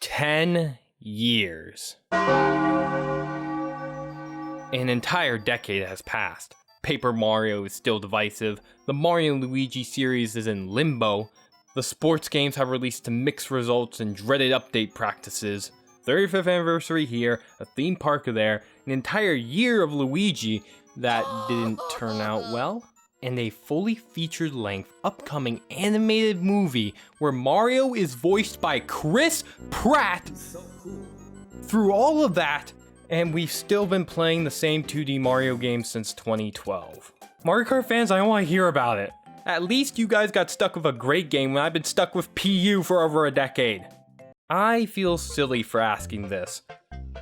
10 years. An entire decade has passed. Paper Mario is still divisive, the Mario and Luigi series is in limbo, the sports games have released to mixed results and dreaded update practices, 35th anniversary here, a theme park there, an entire year of Luigi that didn't turn out well, and a fully featured length upcoming animated movie where Mario is voiced by Chris Pratt. Through all of that, and we've still been playing the same 2D Mario game since 2012. Mario Kart fans, I don't want to hear about it. At least you guys got stuck with a great game when I've been stuck with PU for over a decade. I feel silly for asking this,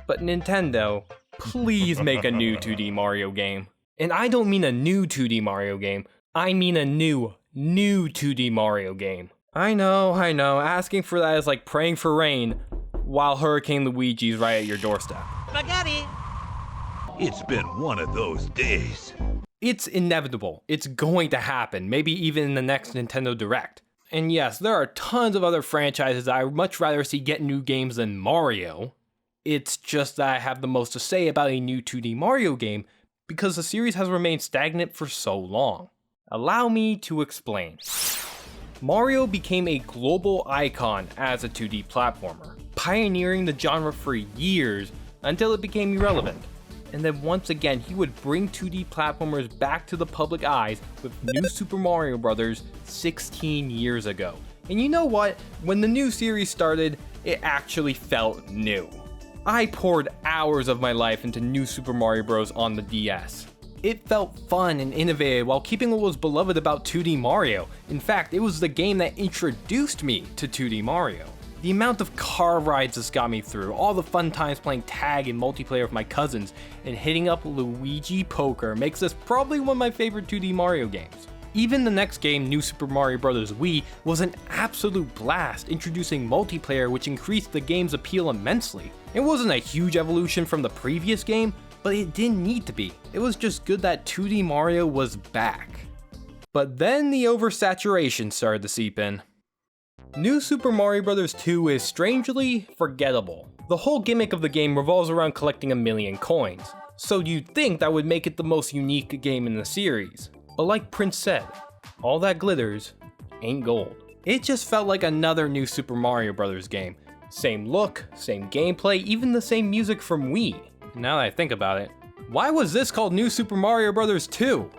but Nintendo, please make a new 2D Mario game. And I don't mean a new 2D Mario game, I mean a new 2D Mario game. I know, asking for that is like praying for rain while Hurricane Luigi's right at your doorstep. Spaghetti! It's been one of those days. It's inevitable. It's going to happen, maybe even in the next Nintendo Direct. And yes, there are tons of other franchises I would much rather see get new games than Mario. It's just that I have the most to say about a new 2D Mario game because the series has remained stagnant for so long. Allow me to explain. Mario became a global icon as a 2D platformer, pioneering the genre for years until it became irrelevant. And then once again, he would bring 2D platformers back to the public eyes with New Super Mario Bros. 16 years ago. And you know what? When the new series started, it actually felt new. I poured hours of my life into New Super Mario Bros. On the DS. It felt fun and innovative while keeping what was beloved about 2D Mario. In fact, it was the game that introduced me to 2D Mario. The amount of car rides this got me through, all the fun times playing tag and multiplayer with my cousins, and hitting up Luigi Poker makes this probably one of my favorite 2D Mario games. Even the next game, New Super Mario Bros. Wii, was an absolute blast, introducing multiplayer which increased the game's appeal immensely. It wasn't a huge evolution from the previous game, but it didn't need to be. It was just good that 2D Mario was back. But then the oversaturation started to seep in. New Super Mario Bros. 2 is strangely forgettable. The whole gimmick of the game revolves around collecting 1,000,000 coins, so you'd think that would make it the most unique game in the series. But like Prince said, all that glitters ain't gold. It just felt like another New Super Mario Bros. Game. Same look, same gameplay, even the same music from Wii. Now that I think about it, why was this called New Super Mario Bros. 2?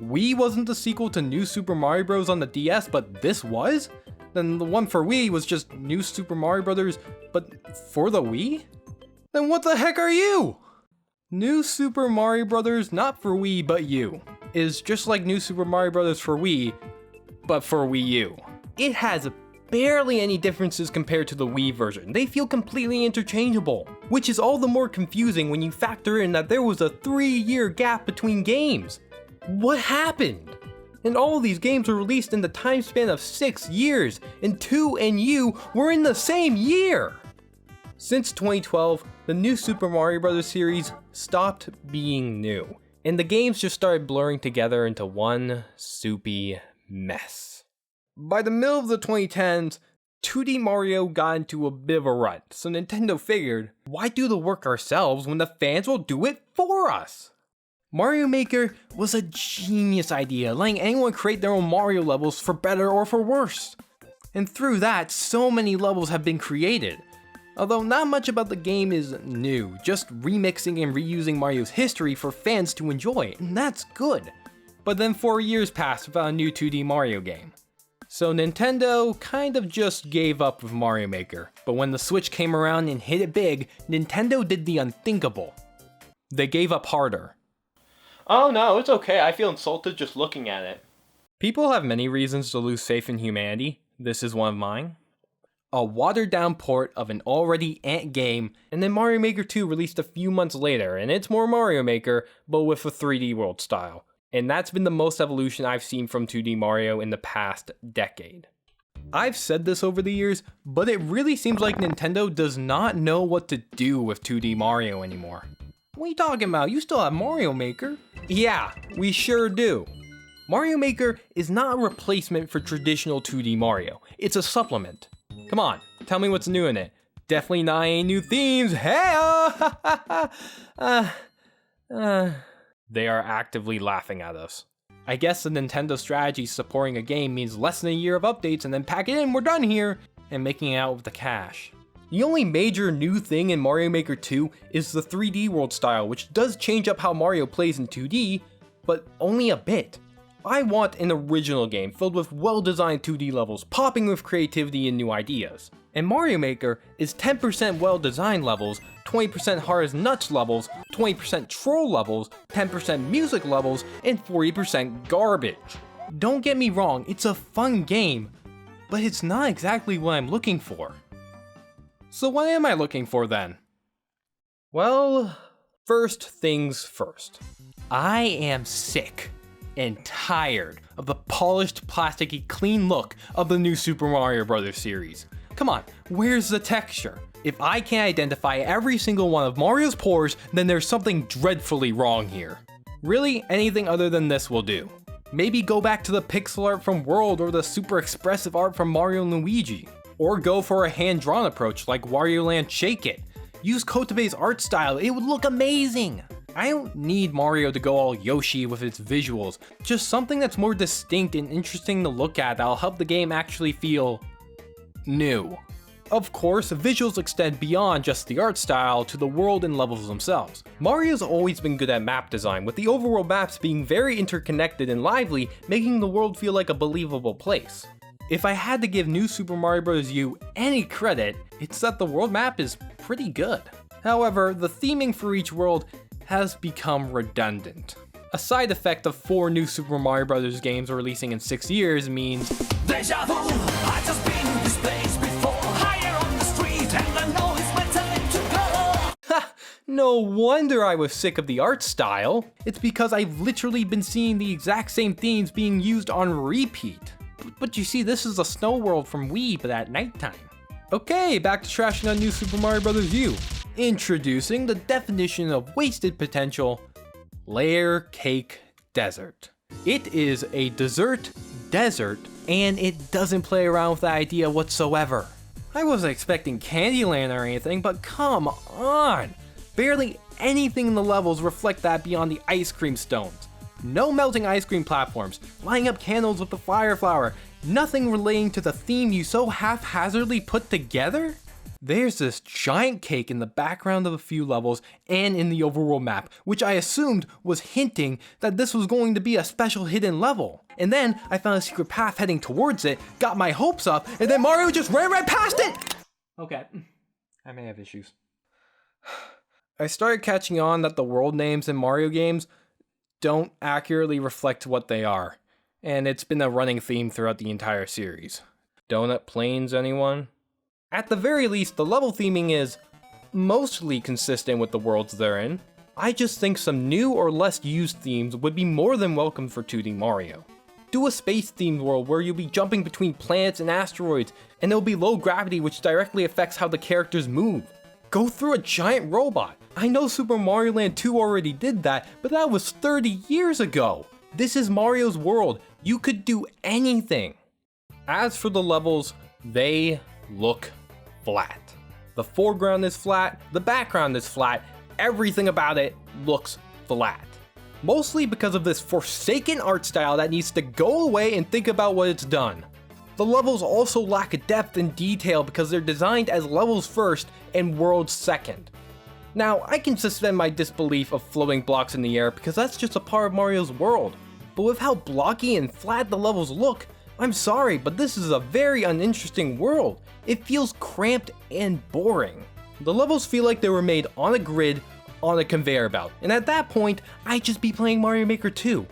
Wii wasn't the sequel to New Super Mario Bros. On the DS, but this was? Then the one for Wii was just New Super Mario Bros. But for the Wii? Then what the heck are you? New Super Mario Bros. Not for Wii, but you, is just like New Super Mario Bros. For Wii, but for Wii U. It has barely any differences compared to the Wii version. They feel completely interchangeable, which is all the more confusing when you factor in that there was a 3-year gap between games. What happened? And all of these games were released in the time span of 6 years, and 2 and U were in the same year! Since 2012, the New Super Mario Bros. Series stopped being new, and the games just started blurring together into one soupy mess. By the middle of the 2010s, 2D Mario got into a bit of a rut, so Nintendo figured, why do the work ourselves when the fans will do it for us? Mario Maker was a genius idea, letting anyone create their own Mario levels for better or for worse. And through that, so many levels have been created. Although not much about the game is new, just remixing and reusing Mario's history for fans to enjoy, and that's good. But then 4 years passed without a new 2D Mario game. So Nintendo kind of just gave up with Mario Maker, but when the Switch came around and hit it big, Nintendo did the unthinkable. They gave up harder. Oh no, it's okay, I feel insulted just looking at it. People have many reasons to lose faith in humanity. This is one of mine. A watered down port of an already ant game, and then Mario Maker 2 released a few months later, and it's more Mario Maker, but with a 3D world style. And that's been the most evolution I've seen from 2D Mario in the past decade. I've said this over the years, but it really seems like Nintendo does not know what to do with 2D Mario anymore. What are you talking about? You still have Mario Maker. Yeah, we sure do. Mario Maker is not a replacement for traditional 2D Mario. It's a supplement. Come on, tell me what's new in it. Definitely not any new themes. Hey! They are actively laughing at us. I guess the Nintendo strategy supporting a game means less than a year of updates and then pack it in, we're done here, and making it out with the cash. The only major new thing in Mario Maker 2 is the 3D world style, which does change up how Mario plays in 2D, but only a bit. I want an original game filled with well-designed 2D levels, popping with creativity and new ideas. And Mario Maker is 10% well-designed levels, 20% hard as nuts levels, 20% troll levels, 10% music levels, and 40% garbage. Don't get me wrong, it's a fun game, but it's not exactly what I'm looking for. So what am I looking for then? Well, first things first. I am sick and tired of the polished, plasticky, clean look of the new Super Mario Bros. Series. Come on, where's the texture? If I can't identify every single one of Mario's pores, then there's something dreadfully wrong here. Really, anything other than this will do. Maybe go back to the pixel art from World or the super expressive art from Mario and Luigi. Or go for a hand-drawn approach like Wario Land Shake It. Use Kotabe's art style, it would look amazing! I don't need Mario to go all Yoshi with its visuals, just something that's more distinct and interesting to look at that'll help the game actually feel new. Of course, visuals extend beyond just the art style to the world and levels themselves. Mario's always been good at map design, with the overworld maps being very interconnected and lively, making the world feel like a believable place. If I had to give New Super Mario Bros. U any credit, it's that the world map is pretty good. However, the theming for each world has become redundant. A side effect of 4 new Super Mario Bros. Games releasing in 6 years means Deja vu, I just been in this place before. Higher on the street and I know it's my time to go. ha! No wonder I was sick of the art style. It's because I've literally been seeing the exact same themes being used on repeat. But you see, this is a snow world from Wii, but at nighttime. Okay, back to trashing on New Super Mario Bros. U. Introducing the definition of wasted potential, Layer Cake Desert. It is a dessert desert, and it doesn't play around with the idea whatsoever. I wasn't expecting Candyland or anything, but come on! Barely anything in the levels reflect that beyond the ice cream stones. No melting ice cream platforms, lighting up candles with the fire flower, nothing relating to the theme you so haphazardly put together? There's this giant cake in the background of a few levels and in the overworld map, which I assumed was hinting that this was going to be a special hidden level. And then I found a secret path heading towards it, got my hopes up, and then Mario just ran right past it! Okay, I may have issues. I started catching on that the world names in Mario games don't accurately reflect what they are, and it's been a running theme throughout the entire series. Donut Plains, anyone? At the very least, the level theming is mostly consistent with the worlds they're in. I just think some new or less used themes would be more than welcome for 2D Mario. Do a space-themed world where you'll be jumping between planets and asteroids, and there'll be low gravity which directly affects how the characters move. Go through a giant robot. I know Super Mario Land 2 already did that, but that was 30 years ago. This is Mario's world. You could do anything. As for the levels, they look flat. The foreground is flat, the background is flat, everything about it looks flat. Mostly because of this forsaken art style that needs to go away and think about what it's done. The levels also lack depth and detail because they're designed as levels first and worlds second. Now, I can suspend my disbelief of floating blocks in the air because that's just a part of Mario's world, but with how blocky and flat the levels look, I'm sorry, but this is a very uninteresting world. It feels cramped and boring. The levels feel like they were made on a grid, on a conveyor belt, and at that point, I'd just be playing Mario Maker 2.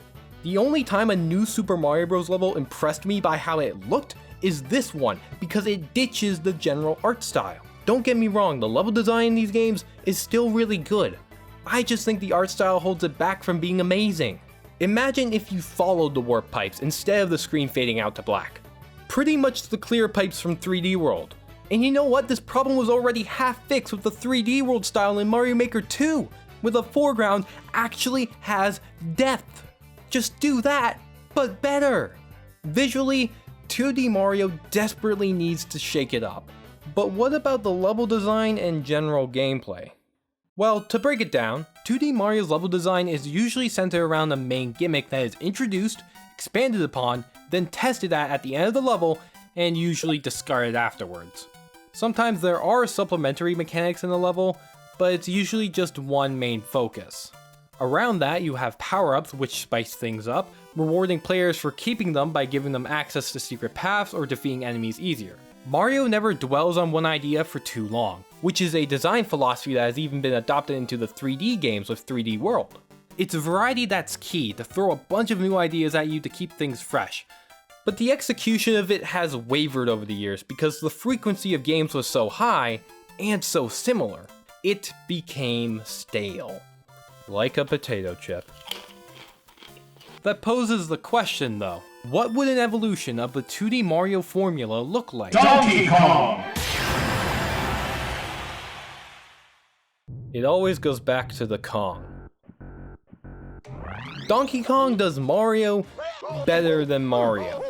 The only time a new Super Mario Bros. Level impressed me by how it looked is this one, because it ditches the general art style. Don't get me wrong, the level design in these games is still really good. I just think the art style holds it back from being amazing. Imagine if you followed the warp pipes instead of the screen fading out to black. Pretty much the clear pipes from 3D World. And you know what? This problem was already half fixed with the 3D World style in Mario Maker 2, where the foreground actually has depth. Just do that, but better. Visually, 2D Mario desperately needs to shake it up. But what about the level design and general gameplay? Well, to break it down, 2D Mario's level design is usually centered around the main gimmick that is introduced, expanded upon, then tested at the end of the level, and usually discarded afterwards. Sometimes there are supplementary mechanics in the level, but it's usually just one main focus. Around that, you have power-ups which spice things up, rewarding players for keeping them by giving them access to secret paths or defeating enemies easier. Mario never dwells on one idea for too long, which is a design philosophy that has even been adopted into the 3D games with 3D World. It's variety that's key, to throw a bunch of new ideas at you to keep things fresh. But the execution of it has wavered over the years because the frequency of games was so high, and so similar, it became stale. Like a potato chip. That poses the question though, what would an evolution of the 2D Mario formula look like? Donkey Kong! It always goes back to the Kong. Donkey Kong does Mario better than Mario.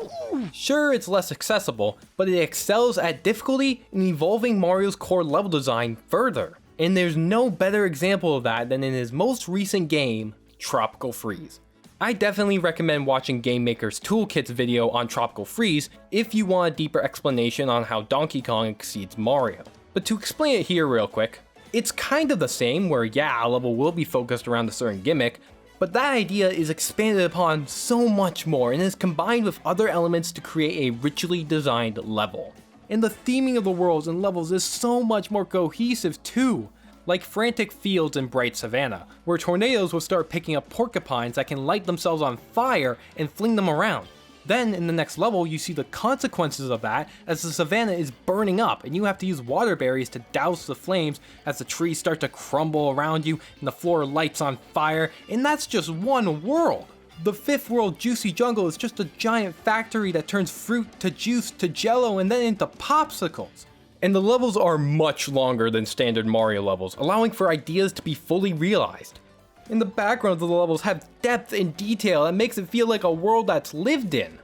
Sure, it's less accessible, but it excels at difficulty in evolving Mario's core level design further. And there's no better example of that than in his most recent game, Tropical Freeze. I definitely recommend watching Game Maker's Toolkit's video on Tropical Freeze if you want a deeper explanation on how Donkey Kong exceeds Mario. But to explain it here real quick, it's kind of the same where yeah, a level will be focused around a certain gimmick, but that idea is expanded upon so much more and is combined with other elements to create a richly designed level. And the theming of the worlds and levels is so much more cohesive too. Like frantic fields in bright savanna, where tornadoes will start picking up porcupines that can light themselves on fire and fling them around. Then in the next level you see the consequences of that as the savanna is burning up and you have to use water berries to douse the flames as the trees start to crumble around you and the floor lights on fire, and that's just one world. The fifth world, Juicy Jungle, is just a giant factory that turns fruit to juice to jello and then into popsicles. And the levels are much longer than standard Mario levels, allowing for ideas to be fully realized. And the backgrounds of the levels have depth and detail that makes it feel like a world that's lived in.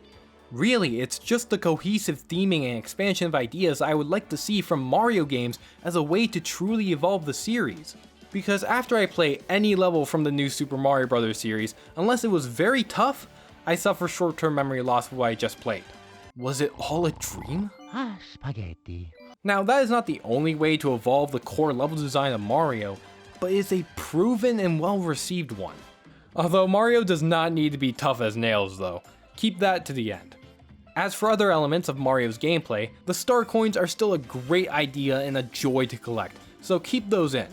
Really, it's just the cohesive theming and expansion of ideas I would like to see from Mario games as a way to truly evolve the series. Because after I play any level from the new Super Mario Bros. Series, unless it was very tough, I suffer short-term memory loss of what I just played. Was it all a dream? Spaghetti. Now that is not the only way to evolve the core level design of Mario, but it's a proven and well-received one. Although Mario does not need to be tough as nails though, keep that to the end. As for other elements of Mario's gameplay, the star coins are still a great idea and a joy to collect, so keep those in.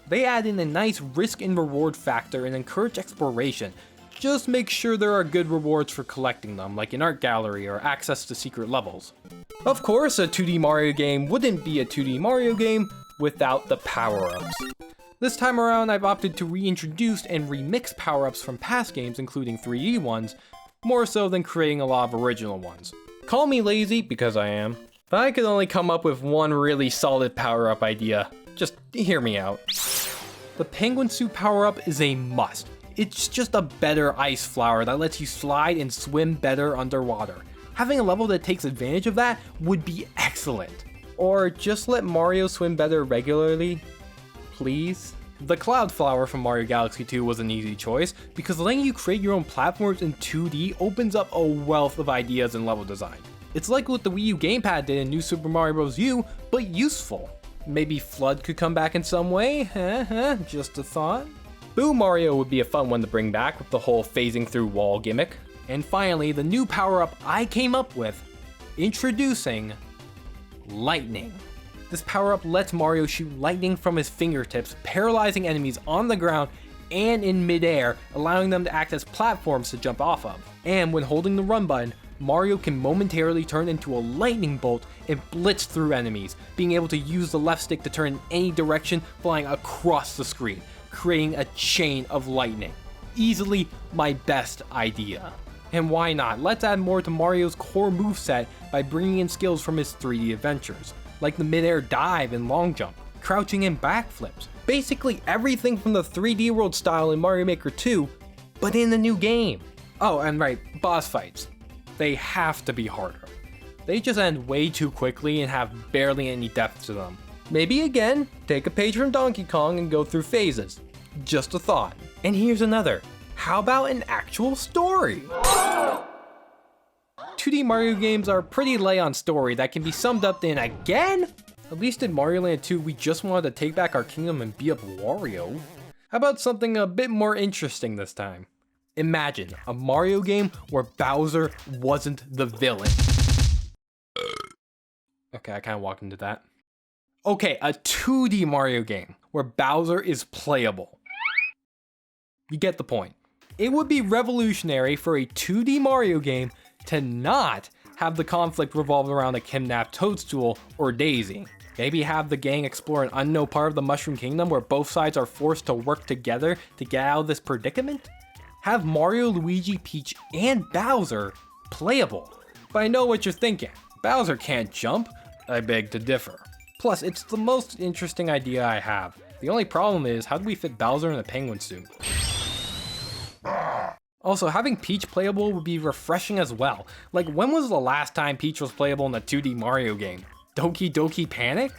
They add in a nice risk and reward factor and encourage exploration. Just make sure there are good rewards for collecting them, like an art gallery or access to secret levels. Of course, a 2D Mario game wouldn't be a 2D Mario game without the power-ups. This time around, I've opted to reintroduce and remix power-ups from past games, including 3D ones, more so than creating a lot of original ones. Call me lazy, because I am, but I could only come up with one really solid power-up idea. Just hear me out. The penguin suit power-up is a must. It's just a better ice flower that lets you slide and swim better underwater. Having a level that takes advantage of that would be excellent. Or just let Mario swim better regularly, please? The Cloud Flower from Mario Galaxy 2 was an easy choice because letting you create your own platforms in 2D opens up a wealth of ideas in level design. It's like what the Wii U gamepad did in New Super Mario Bros. U, but useful. Maybe Flood could come back in some way? Just a thought. Boo Mario would be a fun one to bring back with the whole phasing through wall gimmick. And finally, the new power-up I came up with, introducing Lightning. This power-up lets Mario shoot lightning from his fingertips, paralyzing enemies on the ground and in midair, allowing them to act as platforms to jump off of. And when holding the run button, Mario can momentarily turn into a lightning bolt and blitz through enemies, being able to use the left stick to turn in any direction, flying across the screen, creating a chain of lightning. Easily my best idea. And why not? Let's add more to Mario's core moveset by bringing in skills from his 3D adventures, like the mid-air dive and long jump, crouching and backflips. Basically everything from the 3D World style in Mario Maker 2, but in the new game. Oh, and right, boss fights. They have to be harder. They just end way too quickly and have barely any depth to them. Maybe again, take a page from Donkey Kong and go through phases. Just a thought. And here's another. How about an actual story? 2D Mario games are pretty light on story that can be summed up in again? At least in Mario Land 2, we just wanted to take back our kingdom and beat up Wario. How about something a bit more interesting this time? Imagine a Mario game where Bowser wasn't the villain. Okay, I kind of walked into that. Okay, a 2D Mario game where Bowser is playable. You get the point. It would be revolutionary for a 2D Mario game to not have the conflict revolve around a kidnapped Toadstool or Daisy. Maybe have the gang explore an unknown part of the Mushroom Kingdom where both sides are forced to work together to get out of this predicament? Have Mario, Luigi, Peach, and Bowser playable. But I know what you're thinking. Bowser can't jump. I beg to differ. Plus, it's the most interesting idea I have. The only problem is, how do we fit Bowser in a penguin suit? Also, having Peach playable would be refreshing as well. Like, when was the last time Peach was playable in a 2D Mario game? Doki Doki Panic?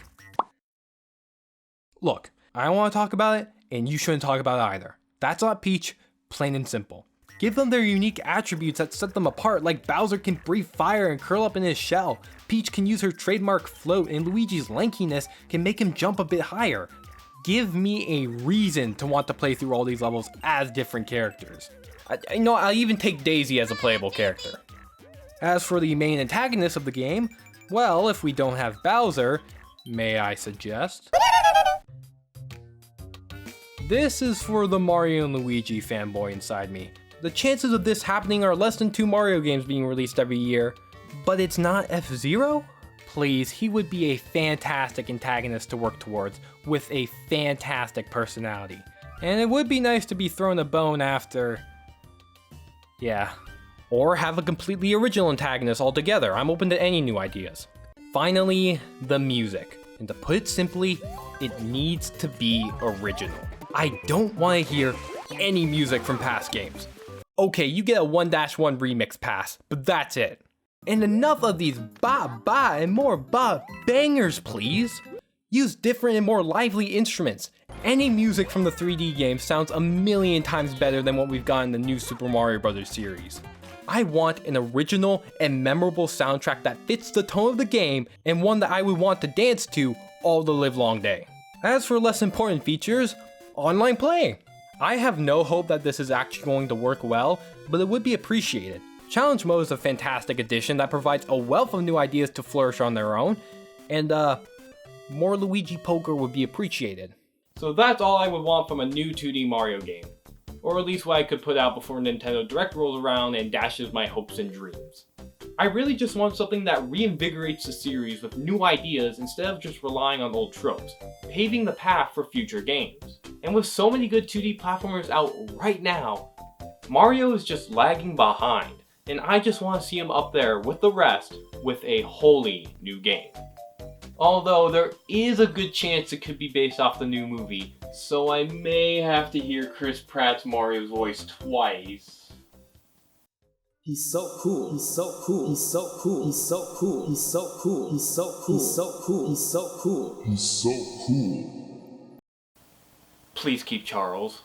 Look, I don't want to talk about it, and you shouldn't talk about it either. That's not Peach, plain and simple. Give them their unique attributes that set them apart, like Bowser can breathe fire and curl up in his shell, Peach can use her trademark float, and Luigi's lankiness can make him jump a bit higher. Give me a reason to want to play through all these levels as different characters. I'll even take Daisy as a playable character. As for the main antagonist of the game, well, if we don't have Bowser, may I suggest? This is for the Mario and Luigi fanboy inside me. The chances of this happening are less than 2 Mario games being released every year, but it's not F-Zero? Please, he would be a fantastic antagonist to work towards, with a fantastic personality. And it would be nice to be thrown a bone after... yeah. Or have a completely original antagonist altogether. I'm open to any new ideas. Finally, the music. And to put it simply, it needs to be original. I don't want to hear any music from past games. Okay, you get a 1-1 remix pass, but that's it. And enough of these ba and more ba bangers, please. Use different and more lively instruments. Any music from the 3D game sounds a million times better than what we've got in the new Super Mario Bros. Series. I want an original and memorable soundtrack that fits the tone of the game and one that I would want to dance to all the livelong day. As for less important features, online play. I have no hope that this is actually going to work well, but it would be appreciated. Challenge mode is a fantastic addition that provides a wealth of new ideas to flourish on their own, and more Luigi poker would be appreciated. So that's all I would want from a new 2D Mario game. Or at least what I could put out before Nintendo Direct rolls around and dashes my hopes and dreams. I really just want something that reinvigorates the series with new ideas instead of just relying on old tropes, paving the path for future games. And with so many good 2D platformers out right now, Mario is just lagging behind, and I just want to see him up there with the rest with a wholly new game. Although there is a good chance it could be based off the new movie, so I may have to hear Chris Pratt's Mario's voice twice. He's so cool, he's so cool, he's so cool, he's so cool, he's so cool, he's so cool, he's so cool, he's so cool, he's so cool. Please keep Charles.